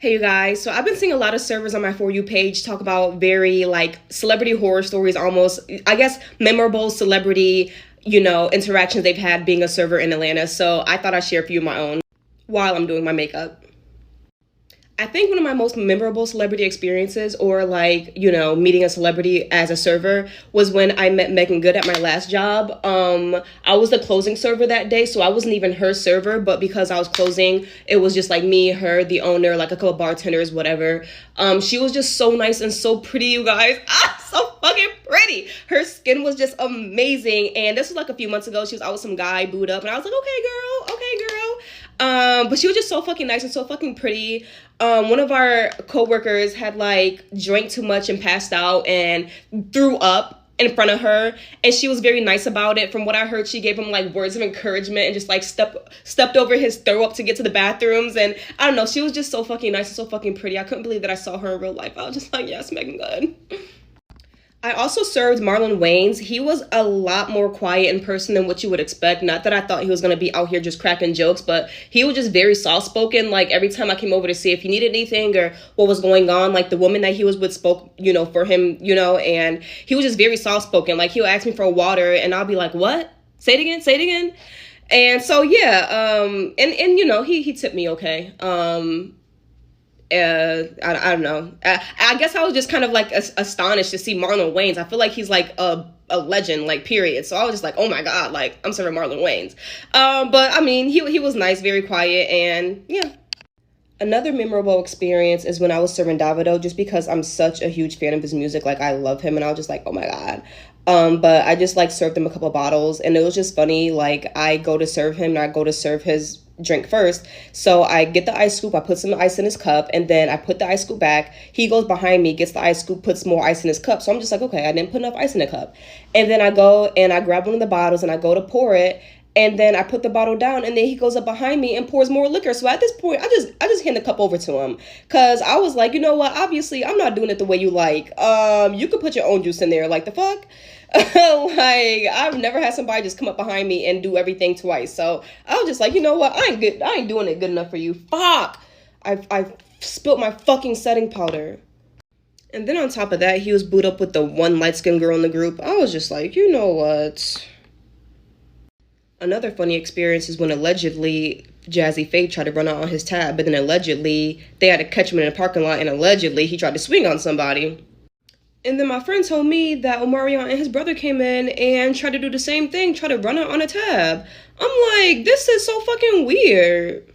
Hey you guys, so I've been seeing a lot of servers on my For You page talk about very like celebrity horror stories, almost, I guess, memorable celebrity, interactions they've had being a server in Atlanta. So I thought I'd share a few of my own while I'm doing my makeup. I think one of my most memorable celebrity experiences, or like, meeting a celebrity as a server, was when I met Megan Good at my last job. I was the closing server that day, so I wasn't even her server, but because I was closing, it was just like me, her, the owner, like a couple bartenders, whatever. She was just so nice and so pretty, you guys. So fucking pretty. Her skin was just amazing. And this was like a few months ago. She was out with some guy, booed up, and I was like, okay, girl. But she was just so fucking nice and so fucking pretty. One of our coworkers had like drank too much and passed out and threw up in front of her, and she was very nice about it. From what I heard, she gave him like words of encouragement and just like stepped over his throw up to get to the bathrooms. And I don't know, she was just so fucking nice and so fucking pretty. I couldn't believe that I saw her in real life. I was just like, yes, Megan Good. I also served Marlon Wayans. He was a lot more quiet in person than what you would expect. Not that I thought he was going to be out here just cracking jokes, but he was just very soft-spoken. Like, every time I came over to see if he needed anything or what was going on, like, the woman that he was with spoke, for him, and he was just very soft-spoken. Like, he'll ask me for water, and I'll be like, what? Say it again. And so, yeah, he tipped me okay. I don't know. I guess I was just kind of like astonished to see Marlon Wayans. I feel like he's like a legend, like, period. So I was just like, oh my God, like, I'm serving Marlon Wayans. But I mean, he was nice, very quiet, and yeah. Another memorable experience is when I was serving Davido, just because I'm such a huge fan of his music. Like, I love him, and I was just like, oh my God. But I just like served him a couple of bottles, and it was just funny. Like, I go to serve him, and I go to serve his drink first. So I get the ice scoop, I put some ice in his cup, and then I put the ice scoop back. He goes behind me, gets the ice scoop, puts more ice in his cup. So I'm just like, okay, I didn't put enough ice in the cup. And then I go and I grab one of the bottles and I go to pour it. And then I put the bottle down, and then he goes up behind me and pours more liquor. So at this point, I just hand the cup over to him, because I was like, you know what? Obviously, I'm not doing it the way you like. You could put your own juice in there. Like, the fuck? Like, I've never had somebody just come up behind me and do everything twice. So I was just like, you know what? I ain't doing it good enough for you. Fuck! I spilled my fucking setting powder. And then on top of that, he was booed up with the one light-skinned girl in the group. I was just like, you know what? Another funny experience is when allegedly Jazzy Faye tried to run out on his tab, but then allegedly they had to catch him in a parking lot, and allegedly he tried to swing on somebody. And then my friend told me that Omarion and his brother came in and tried to do the same thing, try to run out on a tab. I'm like, this is so fucking weird.